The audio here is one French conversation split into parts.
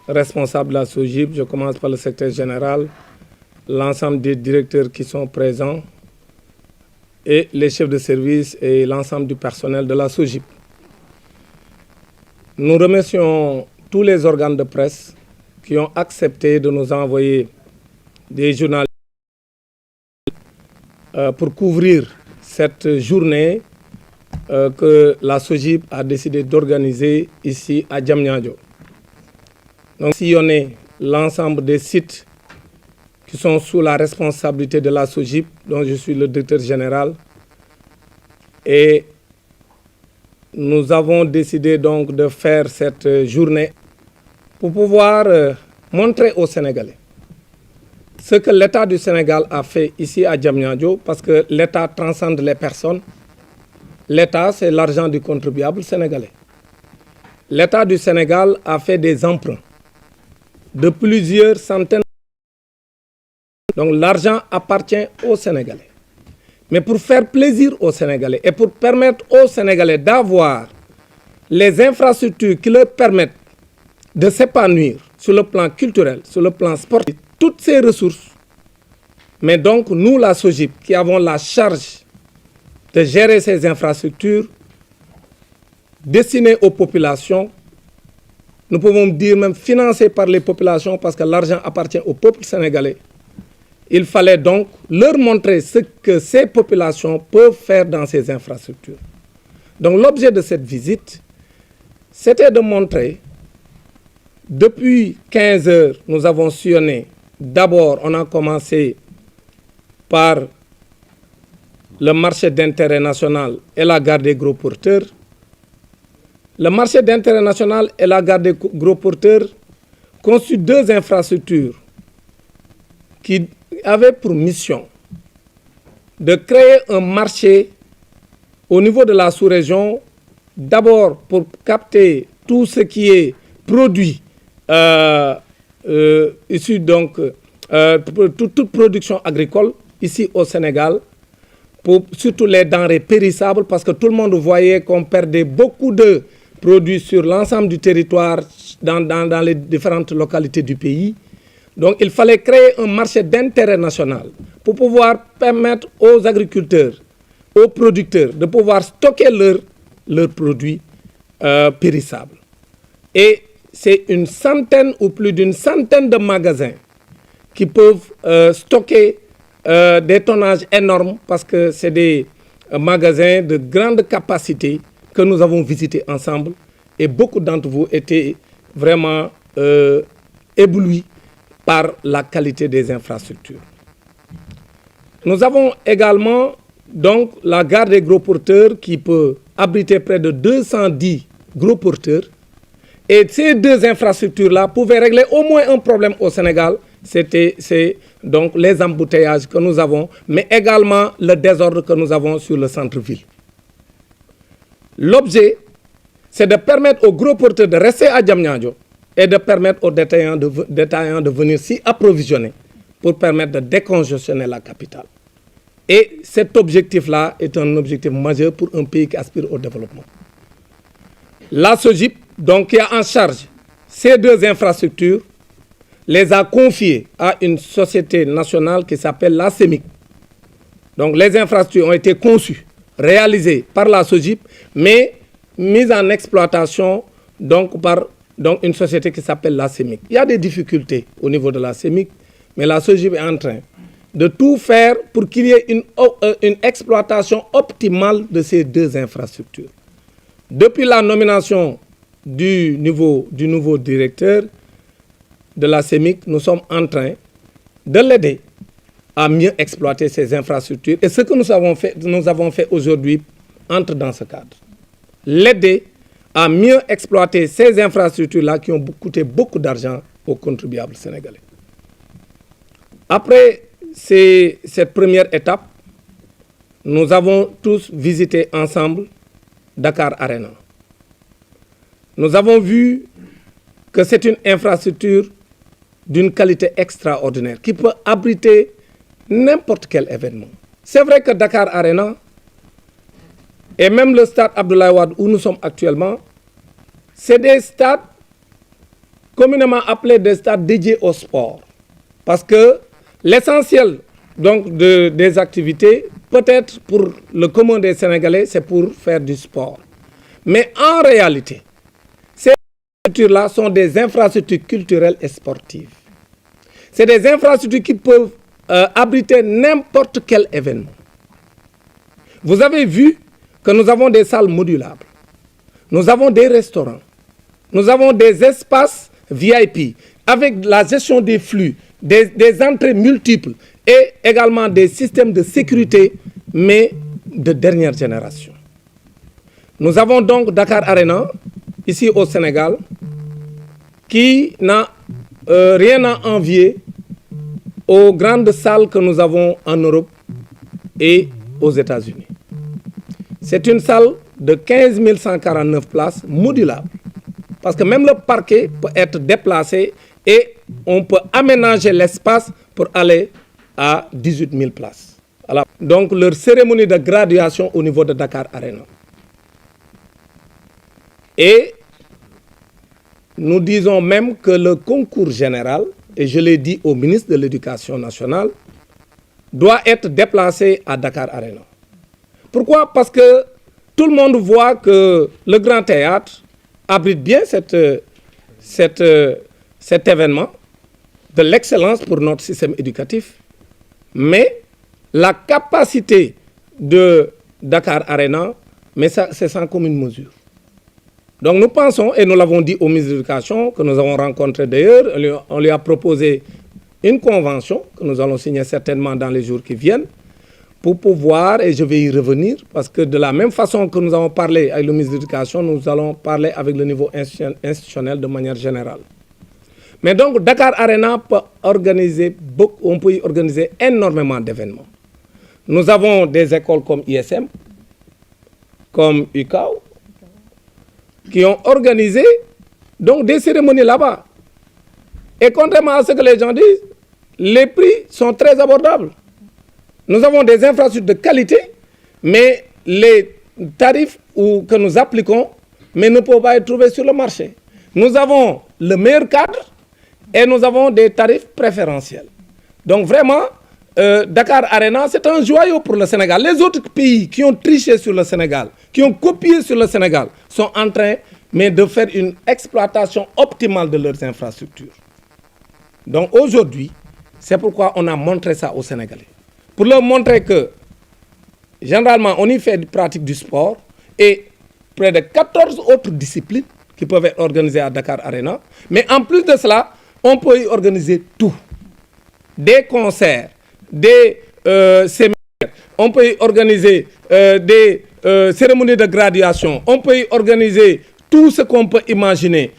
responsables de la SOGIP, je commence par le secrétaire général, l'ensemble des directeurs qui sont présents et les chefs de service et l'ensemble du personnel de la SOGIP. Nous remercions tous les organes de presse qui ont accepté de nous envoyer des journalistes pour couvrir cette journée que la SOGIP a décidé d'organiser ici à Diamniadio. Donc, sillonner l'ensemble des sites qui sont sous la responsabilité de la SOGIP, dont je suis le directeur général. Et nous avons décidé donc de faire cette journée pour pouvoir montrer aux Sénégalais ce que l'État du Sénégal a fait ici à Diamniadio, parce que l'État transcende les personnes. L'État, c'est l'argent du contribuable sénégalais. L'État du Sénégal a fait des emprunts de plusieurs centaines. Donc l'argent appartient aux Sénégalais. Mais pour faire plaisir aux Sénégalais et pour permettre aux Sénégalais d'avoir les infrastructures qui leur permettent de s'épanouir sur le plan culturel, sur le plan sportif, toutes ces ressources. Mais donc nous, la SOGIP, qui avons la charge de gérer ces infrastructures destinées aux populations, nous pouvons dire même financées par les populations parce que l'argent appartient au peuple sénégalais. Il fallait donc leur montrer ce que ces populations peuvent faire dans ces infrastructures. Donc l'objet de cette visite, c'était de montrer, depuis 15 heures, nous avons sillonné. D'abord, on a commencé par le marché d'intérêt national et la gare des gros porteurs. Le marché d'intérêt national et la gare des gros porteurs constituent deux infrastructures qui avaient pour mission de créer un marché au niveau de la sous-région, d'abord pour capter tout ce qui est produit issu donc toute production agricole ici au Sénégal, pour surtout les denrées périssables, parce que tout le monde voyait qu'on perdait beaucoup de produits sur l'ensemble du territoire dans les différentes localités du pays. Donc il fallait créer un marché d'intérêt national pour pouvoir permettre aux agriculteurs, aux producteurs de pouvoir stocker leurs produits périssables. Et c'est une centaine ou plus d'une centaine de magasins qui peuvent stocker des tonnages énormes, parce que c'est des magasins de grande capacité que nous avons visités ensemble, et beaucoup d'entre vous étaient vraiment éblouis par la qualité des infrastructures. Nous avons également donc la gare des gros porteurs qui peut abriter près de 210 gros porteurs. Et ces deux infrastructures-là pouvaient régler au moins un problème au Sénégal. C'est donc les embouteillages que nous avons, mais également le désordre que nous avons sur le centre-ville. L'objet, c'est de permettre aux gros porteurs de rester à Diamniadio et de permettre aux détaillants de venir s'y approvisionner pour permettre de décongestionner la capitale. Et cet objectif-là est un objectif majeur pour un pays qui aspire au développement. La SOGIP, donc, qui a en charge ces deux infrastructures, les a confiées à une société nationale qui s'appelle la CEMIC. Donc les infrastructures ont été conçues, réalisées par la SOGIP, mais mises en exploitation donc, par une société qui s'appelle la CEMIC. Il y a des difficultés au niveau de la CEMIC, mais la SOGIP est en train de tout faire pour qu'il y ait une exploitation optimale de ces deux infrastructures. Depuis la nomination du nouveau directeur de la CEMIC, nous sommes en train de l'aider à mieux exploiter ces infrastructures. Et ce que nous avons fait aujourd'hui entre dans ce cadre. L'aider à mieux exploiter ces infrastructures-là qui ont coûté beaucoup d'argent aux contribuables sénégalais. Après cette première étape, nous avons tous visité ensemble Dakar Arena. Nous avons vu que c'est une infrastructure d'une qualité extraordinaire qui peut abriter n'importe quel événement. C'est vrai que Dakar Arena et même le stade Abdoulaye Wade où nous sommes actuellement, c'est des stades communément appelés des stades dédiés au sport. Parce que l'essentiel donc des activités, peut-être pour le commun des Sénégalais, c'est pour faire du sport. Mais en réalité, ces infrastructures-là sont des infrastructures culturelles et sportives. C'est des infrastructures qui peuvent abriter n'importe quel événement. Vous avez vu que nous avons des salles modulables, nous avons des restaurants, nous avons des espaces VIP avec la gestion des flux, des entrées multiples et également des systèmes de sécurité, mais de dernière génération. Nous avons donc Dakar Arena, ici au Sénégal, qui n'a rien à envier aux grandes salles que nous avons en Europe et aux États-Unis. C'est une salle de 15 149 places modulable. Parce que même le parquet peut être déplacé et on peut aménager l'espace pour aller à 18 000 places. Alors, donc, leur cérémonie de graduation au niveau de Dakar Arena. Et nous disons même que le concours général, et je l'ai dit au ministre de l'Éducation nationale, doit être déplacé à Dakar Arena. Pourquoi? Parce que tout le monde voit que le Grand Théâtre abrite bien cet événement, de l'excellence pour notre système éducatif, mais la capacité de Dakar Arena, mais ça, c'est sans commune mesure. Donc nous pensons, et nous l'avons dit au ministre de l'Éducation, que nous avons rencontré d'ailleurs, on lui a proposé une convention que nous allons signer certainement dans les jours qui viennent, pour pouvoir, et je vais y revenir, parce que de la même façon que nous avons parlé avec le ministre de l'Éducation, nous allons parler avec le niveau institutionnel de manière générale. Mais donc Dakar Arena peut organiser on peut y organiser énormément d'événements. Nous avons des écoles comme ISM, comme UCAO, qui ont organisé donc des cérémonies là-bas. Et contrairement à ce que les gens disent, les prix sont très abordables. Nous avons des infrastructures de qualité, mais les tarifs que nous appliquons ne peuvent pas être trouvés sur le marché. Nous avons le meilleur cadre et nous avons des tarifs préférentiels. Donc vraiment, Dakar Arena, c'est un joyau pour le Sénégal. Les autres pays qui ont triché sur le Sénégal, qui ont copié sur le Sénégal, sont en train de faire une exploitation optimale de leurs infrastructures. Donc aujourd'hui, c'est pourquoi on a montré ça aux Sénégalais. Pour leur montrer que, généralement, on y fait pratique du sport et près de 14 autres disciplines qui peuvent être organisées à Dakar Arena. Mais en plus de cela, on peut y organiser tout. Des concerts, des séminaires, on peut y organiser des cérémonies de graduation, on peut y organiser tout ce qu'on peut imaginer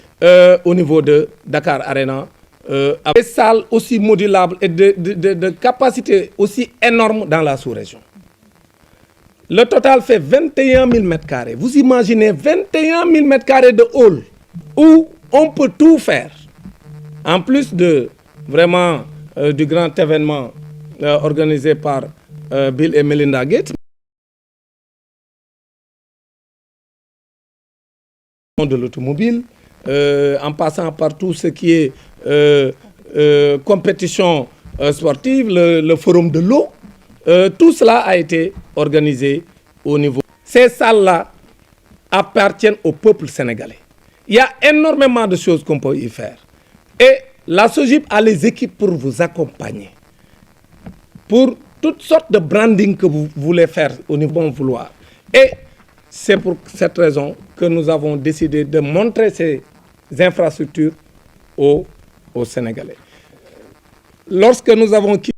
au niveau de Dakar Arena. Avec des salles aussi modulables et de capacité aussi énorme dans la sous-région. Le total fait 21 000 m². Vous imaginez 21 000 m² de hall où on peut tout faire. En plus de vraiment du grand événement organisé par Bill et Melinda Gates, de l'automobile, en passant par tout ce qui est compétition sportive, le forum de l'eau, tout cela a été organisé au niveau. Ces salles-là appartiennent au peuple sénégalais. Il y a énormément de choses qu'on peut y faire. Et la SOGIP a les équipes pour vous accompagner. Pour toutes sortes de branding que vous voulez faire au niveau bon vouloir. Et c'est pour cette raison que nous avons décidé de montrer ces infrastructures aux Sénégalais. Lorsque nous avons quitté,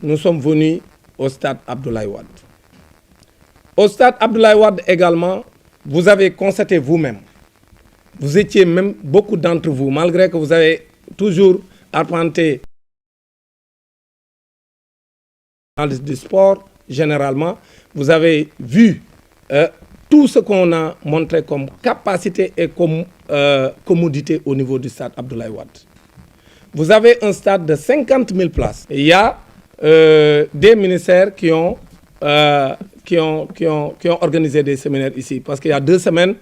nous sommes venus au stade Abdoulaye Wade. Au stade Abdoulaye Wade également, vous avez constaté vous-même, vous étiez même beaucoup d'entre vous, malgré que vous avez toujours arpenté du sport, généralement, vous avez vu tout ce qu'on a montré comme capacité et comme commodité au niveau du stade Abdoulaye Wade. Vous avez un stade de 50 000 places. Et il y a des ministères qui ont organisé des séminaires ici. Parce qu'il y a 2 semaines,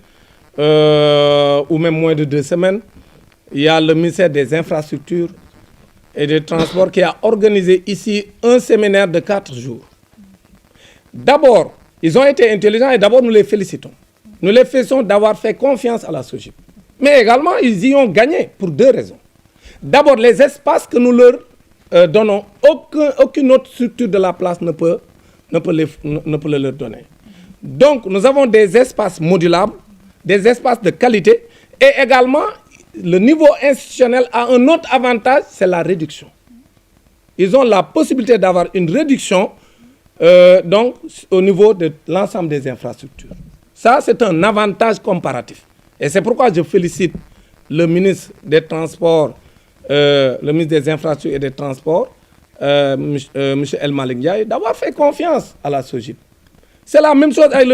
ou même moins de 2 semaines, il y a le ministère des Infrastructures et des Transports qui a organisé ici un séminaire de 4 jours. D'abord, ils ont été intelligents et d'abord nous les félicitons. Nous les félicitons d'avoir fait confiance à la SOGIP. Mais également, ils y ont gagné pour 2 raisons. D'abord, les espaces que nous leur donnons, aucune autre structure de la place ne peut le leur donner. Donc, nous avons des espaces modulables, des espaces de qualité et également, le niveau institutionnel a un autre avantage, c'est la réduction. Ils ont la possibilité d'avoir une réduction donc, au niveau de l'ensemble des infrastructures. Ça, c'est un avantage comparatif. Et c'est pourquoi je félicite le ministre des Transports, le ministre des Infrastructures et des Transports, M. El Malick Ndiaye, d'avoir fait confiance à la SOGIP. C'est la même chose avec le